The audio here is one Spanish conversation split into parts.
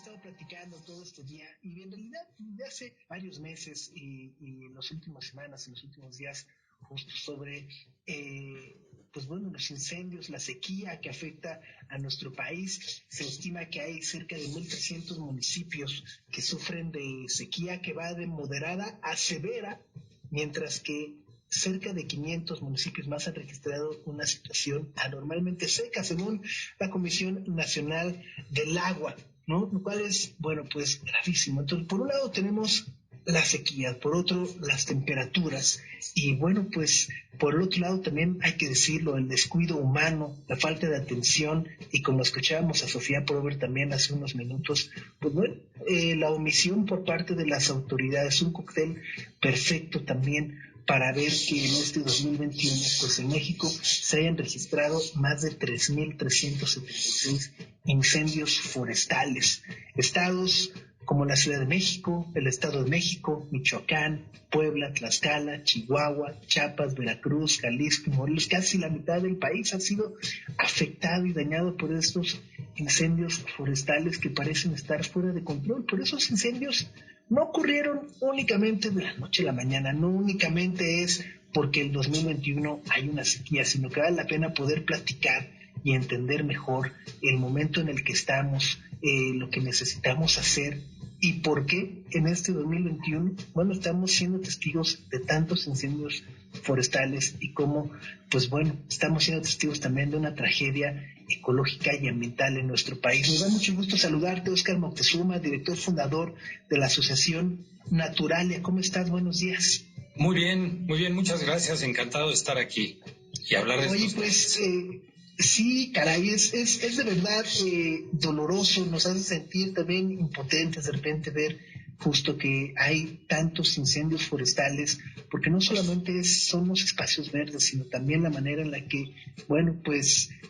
estado platicando todo este día y en realidad de hace varios meses y en las últimas semanas, en los últimos días, justo sobre los incendios, la sequía que afecta a nuestro país. Se estima que hay cerca de 1,300 municipios que sufren de sequía que va de moderada a severa, mientras que cerca de 500 municipios más han registrado una situación anormalmente seca, según la Comisión Nacional del Agua, ¿no? Lo cual es, gravísimo. Entonces, por un lado tenemos la sequía, por otro, las temperaturas, y por el otro lado también hay que decirlo, el descuido humano, la falta de atención, y como escuchábamos a Sofía Prover también hace unos minutos, la omisión por parte de las autoridades, un cóctel perfecto también para ver que en este 2021, en México se hayan registrado más de 3,376 incendios forestales. Estados como la Ciudad de México, el Estado de México, Michoacán, Puebla, Tlaxcala, Chihuahua, Chiapas, Veracruz, Jalisco, Morelos, casi la mitad del país ha sido afectado y dañado por estos incendios forestales que parecen estar fuera de control. Por esos incendios no ocurrieron únicamente de la noche a la mañana, no únicamente es porque el 2021 hay una sequía, sino que vale la pena poder platicar y entender mejor el momento en el que estamos, lo que necesitamos hacer y por qué en este 2021, estamos siendo testigos de tantos incendios forestales y cómo, estamos siendo testigos también de una tragedia ecológica y ambiental en nuestro país. Me da mucho gusto saludarte, Óscar Moctezuma, director fundador de la Asociación Naturalia. ¿Cómo estás? Buenos días. Muy bien, muchas gracias, encantado de estar aquí y hablar de estos temas. Sí, caray, es de verdad doloroso, nos hace sentir también impotentes de repente ver justo que hay tantos incendios forestales, porque no solamente son los espacios verdes, sino también la manera en la que,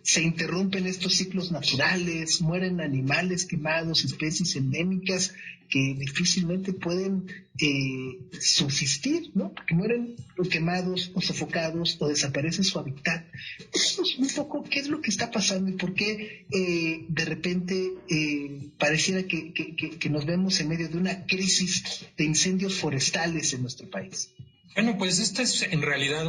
se interrumpen estos ciclos naturales, mueren animales quemados, especies endémicas que difícilmente pueden subsistir, ¿no? Porque mueren o quemados o sofocados o desaparece su hábitat. Cuéntanos un poco qué es lo que está pasando y por qué de repente pareciera que nos vemos en medio de una crisis de incendios forestales en nuestro país. Bueno, pues esta es en realidad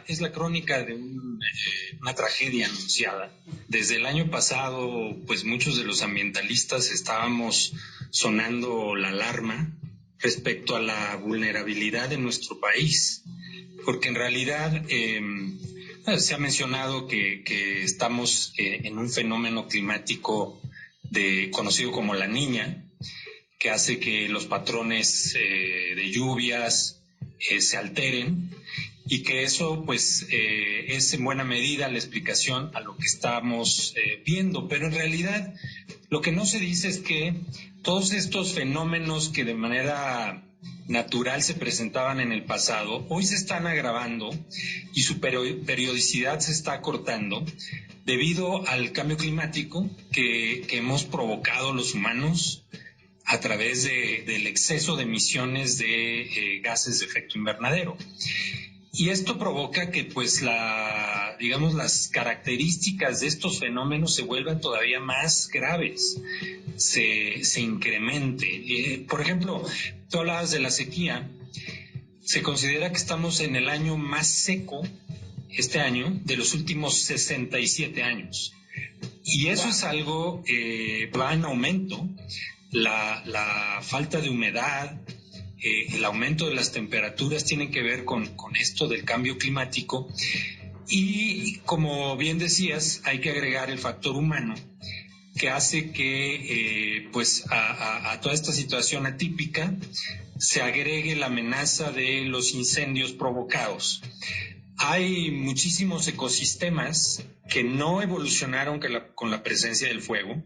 es la crónica de una tragedia anunciada. Desde el año pasado, muchos de los ambientalistas estábamos sonando la alarma respecto a la vulnerabilidad de nuestro país, porque en realidad se ha mencionado que estamos en un fenómeno climático conocido como la Niña, que hace que los patrones de lluvias se alteren y que eso es en buena medida la explicación a lo que estamos viendo, pero en realidad lo que no se dice es que todos estos fenómenos que de manera natural se presentaban en el pasado, hoy se están agravando y su periodicidad se está acortando debido al cambio climático que hemos provocado los humanos a través del exceso de emisiones de gases de efecto invernadero. Y esto provoca que las características de estos fenómenos se vuelvan todavía más graves, se incremente. Por ejemplo, tú hablabas de la sequía. Se considera que estamos en el año más seco este año de los últimos 67 años. Y eso es algo va en aumento. La falta de humedad, el aumento de las temperaturas tienen que ver con esto del cambio climático y, como bien decías, hay que agregar el factor humano que hace que a toda esta situación atípica se agregue la amenaza de los incendios provocados. Hay muchísimos ecosistemas que no evolucionaron con la presencia del fuego.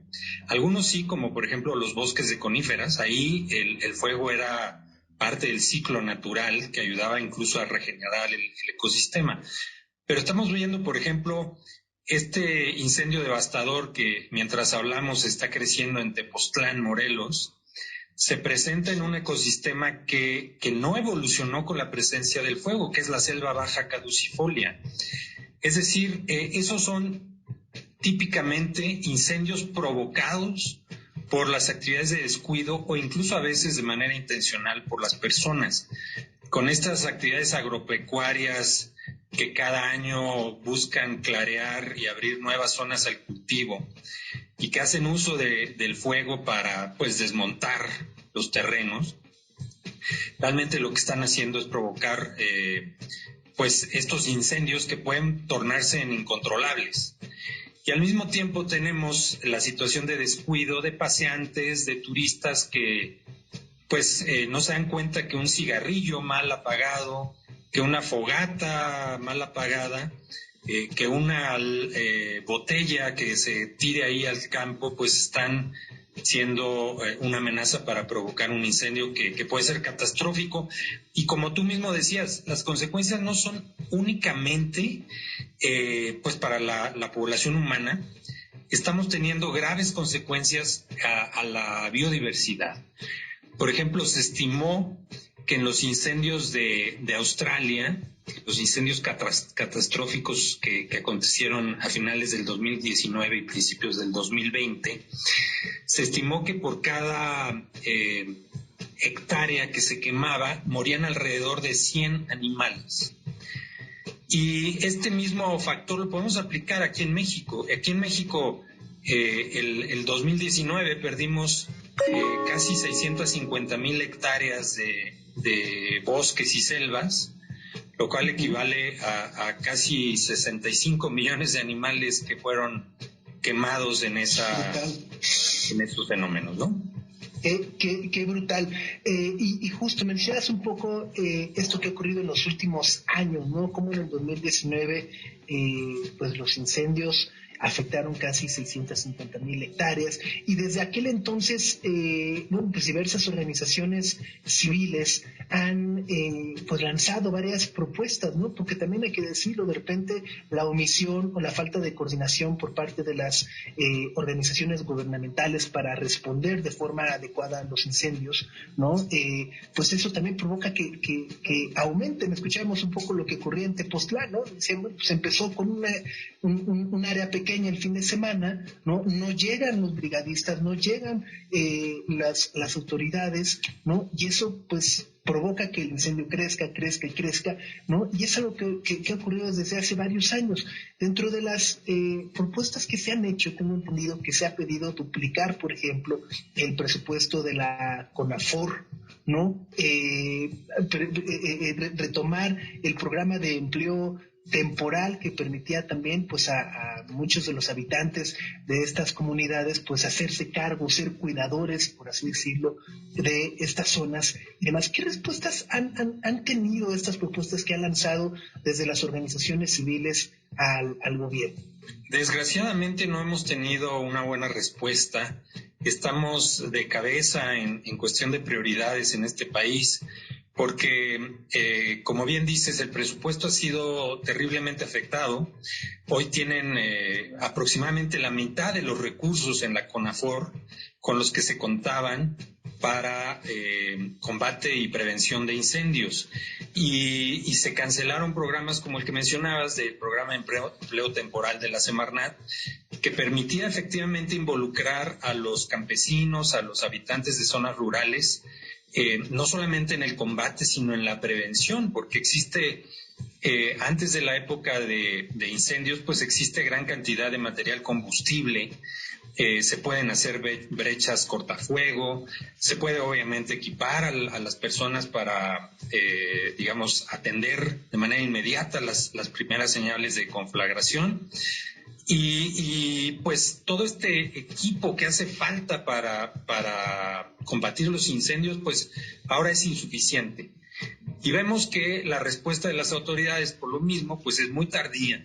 Algunos sí, como por ejemplo los bosques de coníferas. Ahí el fuego era parte del ciclo natural que ayudaba incluso a regenerar el ecosistema. Pero estamos viendo, por ejemplo, este incendio devastador que mientras hablamos está creciendo en Tepoztlán, Morelos. Se presenta en un ecosistema que no evolucionó con la presencia del fuego, que es la selva baja caducifolia. Es decir, esos son típicamente incendios provocados por las actividades de descuido o incluso a veces de manera intencional por las personas. Con estas actividades agropecuarias que cada año buscan clarear y abrir nuevas zonas al cultivo y que hacen uso del fuego para pues desmontar los terrenos, realmente lo que están haciendo es provocar pues estos incendios que pueden tornarse en incontrolables. Y al mismo tiempo tenemos la situación de descuido de paseantes, de turistas que pues no se dan cuenta que un cigarrillo mal apagado, que una fogata mal apagada, que una botella que se tire ahí al campo, pues están siendo una amenaza para provocar un incendio que puede ser catastrófico. Y como tú mismo decías, las consecuencias no son únicamente pues para la población humana. Estamos teniendo graves consecuencias a la biodiversidad. Por ejemplo, se estimó que en los incendios de Australia, los incendios catastróficos que acontecieron a finales del 2019 y principios del 2020, se estimó que por cada hectárea que se quemaba morían alrededor de 100 animales. Y este mismo factor lo podemos aplicar aquí en México. Aquí en México, el 2019 perdimos casi 650,000 hectáreas de bosques y selvas, lo cual equivale a casi 65 millones de animales que fueron quemados en estos fenómenos, ¿no? Qué brutal. Y justo mencionas un poco esto que ha ocurrido en los últimos años, ¿no? Como en el 2019, pues los incendios afectaron casi 650,000 hectáreas y desde aquel entonces, pues diversas organizaciones civiles han pues lanzado varias propuestas, ¿no? Porque también hay que decirlo, de repente la omisión o la falta de coordinación por parte de las organizaciones gubernamentales para responder de forma adecuada a los incendios, ¿no? Pues eso también provoca que aumenten. Escuchamos un poco lo que ocurría en Tepoztlán, ¿no? Pues empezó con un área pequeña el fin de semana, no llegan los brigadistas, no llegan las autoridades, ¿no? Y eso pues provoca que el incendio crezca, ¿no? Y es algo que ha ocurrido desde hace varios años. Dentro de las propuestas que se han hecho, tengo entendido que se ha pedido duplicar, por ejemplo, el presupuesto de la CONAFOR, ¿no? Retomar el programa de empleo temporal que permitía también pues a muchos de los habitantes de estas comunidades pues hacerse cargo, ser cuidadores, por así decirlo, de estas zonas y demás. ¿Qué respuestas han tenido estas propuestas que han lanzado desde las organizaciones civiles al gobierno? Desgraciadamente no hemos tenido una buena respuesta. Estamos de cabeza en cuestión de prioridades en este país, porque, como bien dices, el presupuesto ha sido terriblemente afectado. Hoy tienen aproximadamente la mitad de los recursos en la CONAFOR con los que se contaban para combate y prevención de incendios. Y se cancelaron programas como el que mencionabas, del programa de empleo temporal de la Semarnat, que permitía efectivamente involucrar a los campesinos, a los habitantes de zonas rurales, no solamente en el combate, sino en la prevención, porque existe, antes de la época de incendios, pues existe gran cantidad de material combustible, se pueden hacer brechas cortafuego, se puede obviamente equipar a las personas para, digamos, atender de manera inmediata las primeras señales de conflagración. Y pues todo este equipo que hace falta para combatir los incendios, pues ahora es insuficiente. Y vemos que la respuesta de las autoridades por lo mismo, pues es muy tardía.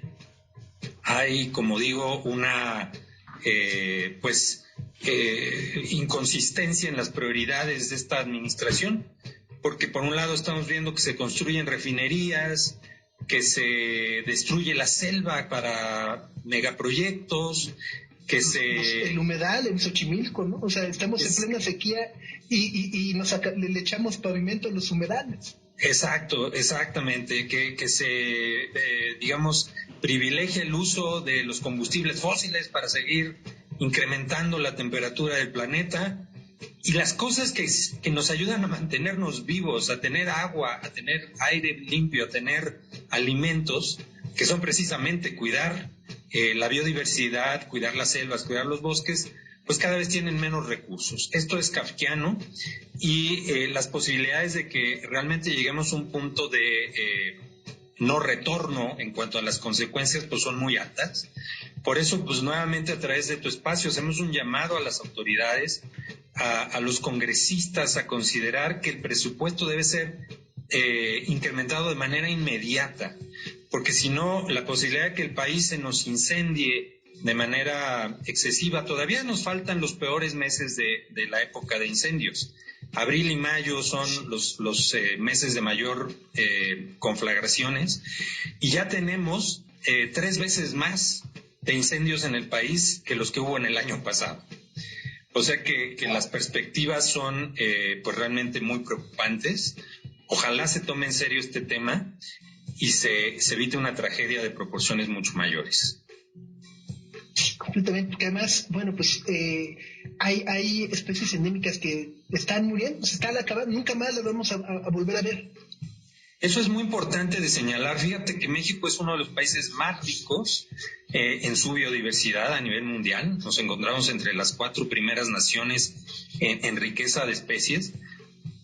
Hay, como digo, una inconsistencia en las prioridades de esta administración, porque por un lado estamos viendo que se construyen refinerías, que se destruye la selva para megaproyectos, que el humedal en Xochimilco, ¿no? O sea, estamos en plena sequía y le echamos pavimento a los humedales. Exactamente, que se, digamos, privilegia el uso de los combustibles fósiles para seguir incrementando la temperatura del planeta, y las cosas que nos ayudan a mantenernos vivos, a tener agua, a tener aire limpio, a tener alimentos, que son precisamente cuidar la biodiversidad, cuidar las selvas, cuidar los bosques, pues cada vez tienen menos recursos. Esto es kafkiano, y las posibilidades de que realmente lleguemos a un punto de no retorno en cuanto a las consecuencias pues son muy altas. Por eso, pues nuevamente a través de tu espacio hacemos un llamado a las autoridades, a los congresistas, a considerar que el presupuesto debe ser incrementado de manera inmediata, porque si no, la posibilidad de que el país se nos incendie de manera excesiva, todavía nos faltan los peores meses de la época de incendios. Abril y mayo son los meses de mayor conflagraciones, y ya tenemos 3 veces más de incendios en el país que los que hubo en el año pasado. O sea que las perspectivas son pues realmente muy preocupantes. Ojalá se tome en serio este tema y se evite una tragedia de proporciones mucho mayores. Completamente, porque además, bueno, pues hay especies endémicas que están muriendo, se están acabando, nunca más las vamos a volver a ver. Eso es muy importante de señalar. Fíjate que México es uno de los países más ricos en su biodiversidad a nivel mundial. Nos encontramos entre las 4 primeras naciones en riqueza de especies,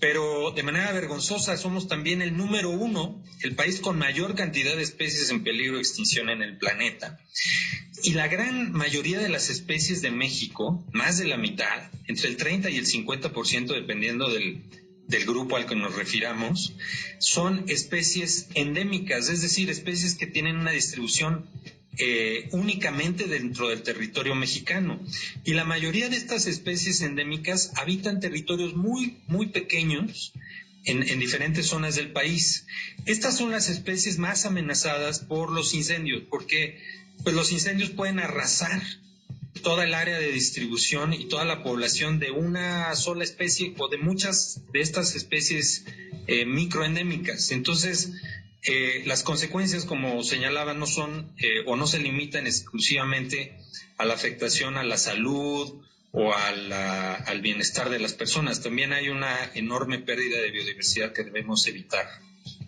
pero de manera vergonzosa somos también el número 1, el país con mayor cantidad de especies en peligro de extinción en el planeta. Y la gran mayoría de las especies de México, más de la mitad, entre el 30 y el 50%, dependiendo del grupo al que nos refiramos, son especies endémicas, es decir, especies que tienen una distribución únicamente dentro del territorio mexicano. Y la mayoría de estas especies endémicas habitan territorios muy, muy pequeños en diferentes zonas del país. Estas son las especies más amenazadas por los incendios, porque pues, los incendios pueden arrasar toda el área de distribución y toda la población de una sola especie o de muchas de estas especies microendémicas. Entonces, las consecuencias, como señalaba, no son o no se limitan exclusivamente a la afectación a la salud o al bienestar de las personas. También hay una enorme pérdida de biodiversidad que debemos evitar.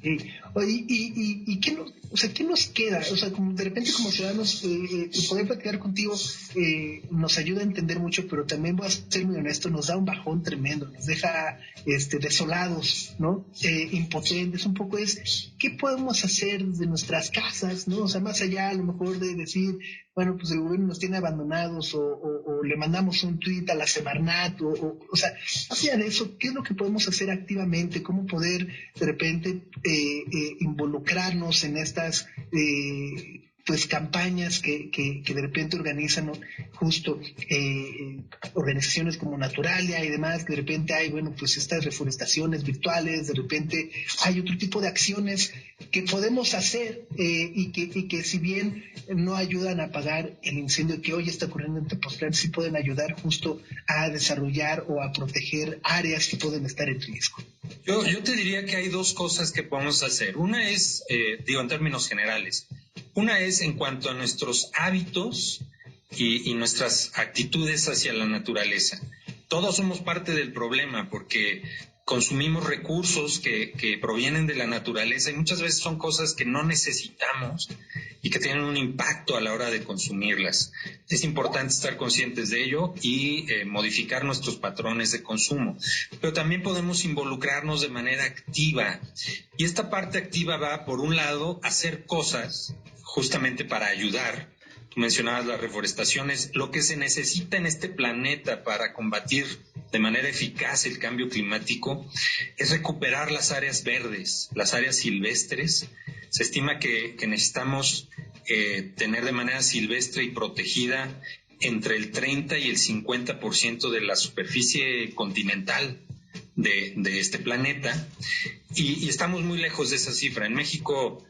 ¿Y qué nos queda? O sea, como de repente como ciudadanos, poder platicar contigo nos ayuda a entender mucho, pero también voy a ser muy honesto, nos da un bajón tremendo, nos deja desolados, ¿no? Impotentes, un poco es, ¿qué podemos hacer de nuestras casas, ¿no? O sea, más allá a lo mejor de decir, bueno, pues el gobierno nos tiene abandonados o le mandamos un tuit a la Semarnat o sea, más allá de eso, ¿qué es lo que podemos hacer activamente? ¿Cómo poder de repente involucrarnos en estas pues campañas que de repente organizan, ¿no? Justo organizaciones como Naturalia y demás, que de repente hay, bueno, pues estas reforestaciones virtuales, de repente hay otro tipo de acciones que podemos hacer y que si bien no ayudan a apagar el incendio que hoy está ocurriendo en Tepoztlán, sí pueden ayudar justo a desarrollar o a proteger áreas que pueden estar en riesgo. Yo te diría que hay 2 cosas que podemos hacer. Una es, en términos generales, una es en cuanto a nuestros hábitos y nuestras actitudes hacia la naturaleza. Todos somos parte del problema porque consumimos recursos que provienen de la naturaleza y muchas veces son cosas que no necesitamos y que tienen un impacto a la hora de consumirlas. Es importante estar conscientes de ello y modificar nuestros patrones de consumo. Pero también podemos involucrarnos de manera activa. Y esta parte activa va, por un lado, a hacer cosas justamente para ayudar. Tú mencionabas las reforestaciones. Lo que se necesita en este planeta para combatir de manera eficaz el cambio climático es recuperar las áreas verdes, las áreas silvestres. Se estima que necesitamos tener de manera silvestre y protegida entre el 30 y el 50% de la superficie continental de este planeta y estamos muy lejos de esa cifra. En México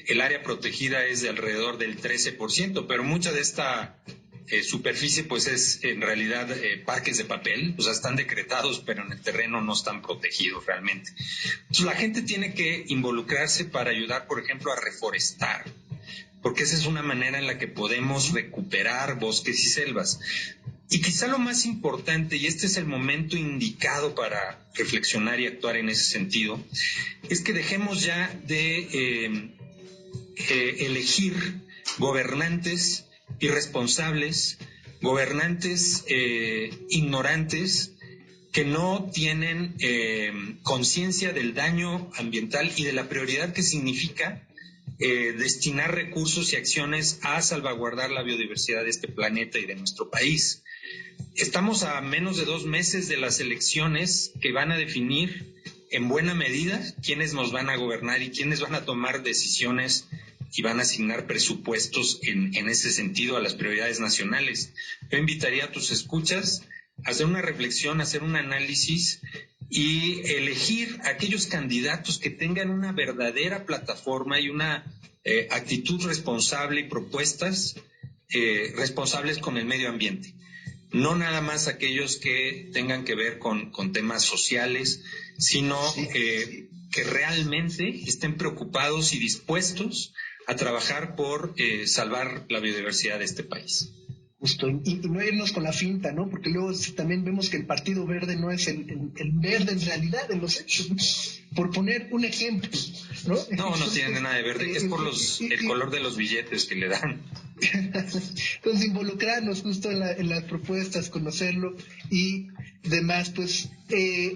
el área protegida es de alrededor del 13%, pero mucha de esta superficie pues es en realidad parques de papel, o sea, están decretados, pero en el terreno no están protegidos realmente. Entonces la gente tiene que involucrarse para ayudar, por ejemplo, a reforestar porque esa es una manera en la que podemos recuperar bosques y selvas. Y quizá lo más importante, y este es el momento indicado para reflexionar y actuar en ese sentido, es que dejemos ya de elegir gobernantes irresponsables, gobernantes ignorantes, que no tienen conciencia del daño ambiental y de la prioridad que significa destinar recursos y acciones a salvaguardar la biodiversidad de este planeta y de nuestro país. Estamos a menos de 2 meses de las elecciones que van a definir en buena medida quiénes nos van a gobernar y quiénes van a tomar decisiones y van a asignar presupuestos en ese sentido a las prioridades nacionales. Yo invitaría a tus escuchas a hacer una reflexión, a hacer un análisis y elegir aquellos candidatos que tengan una verdadera plataforma y una actitud responsable y propuestas responsables con el medio ambiente. No nada más aquellos que tengan que ver con temas sociales, sino que realmente estén preocupados y dispuestos a trabajar por salvar la biodiversidad de este país. Justo, y no irnos con la finta, ¿no? Porque luego también vemos que el Partido Verde no es el verde en realidad, en los hechos, por poner un ejemplo, ¿no? No tiene nada de verde, es por el color de los billetes que le dan. Entonces, involucrarnos justo en las propuestas, conocerlo y demás. Pues,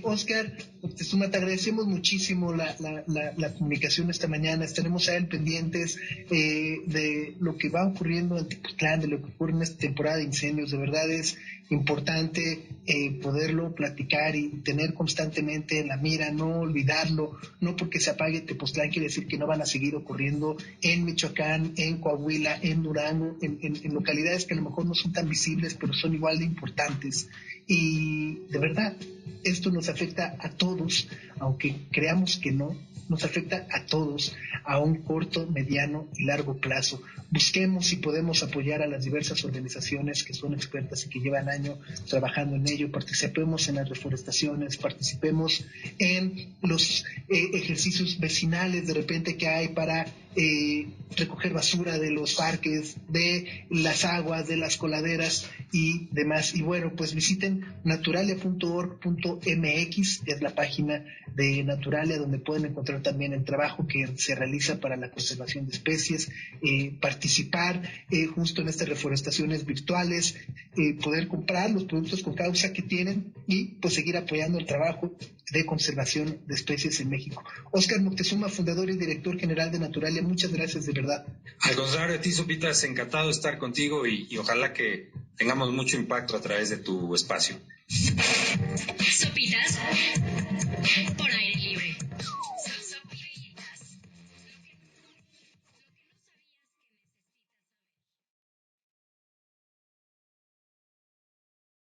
Oscar Moctezuma, te agradecemos muchísimo la comunicación esta mañana. Estaremos a él pendientes de lo que va ocurriendo en Tepoztlán, de lo que ocurre en esta temporada de incendios. De verdad es importante poderlo platicar y tener constantemente en la mira, no olvidarlo. No porque se apague Tepoztlán quiere decir que no van a seguir ocurriendo en Michoacán, en Coahuila, en Durango, en localidades que a lo mejor no son tan visibles, pero son igual de importantes. Y de verdad, esto nos afecta a todos, aunque creamos que no, nos afecta a todos a un corto, mediano y largo plazo. Busquemos si podemos apoyar a las diversas organizaciones que son expertas y que llevan años trabajando en ello. Participemos en las reforestaciones, participemos en los ejercicios vecinales de repente que hay para recoger basura de los parques, de las aguas, de las coladeras y demás. Y bueno, pues visiten naturalia.org.mx, es la página de Naturalia, donde pueden encontrar también el trabajo que se realiza para la conservación de especies, participar justo en estas reforestaciones virtuales, poder comprar los productos con causa que tienen y pues seguir apoyando el trabajo de conservación de especies en México. Oscar Moctezuma, fundador y director general de Naturalia, muchas gracias de verdad. Al contrario de ti, Sopitas, encantado de estar contigo y ojalá que tengamos mucho impacto a través de tu espacio. Sopitas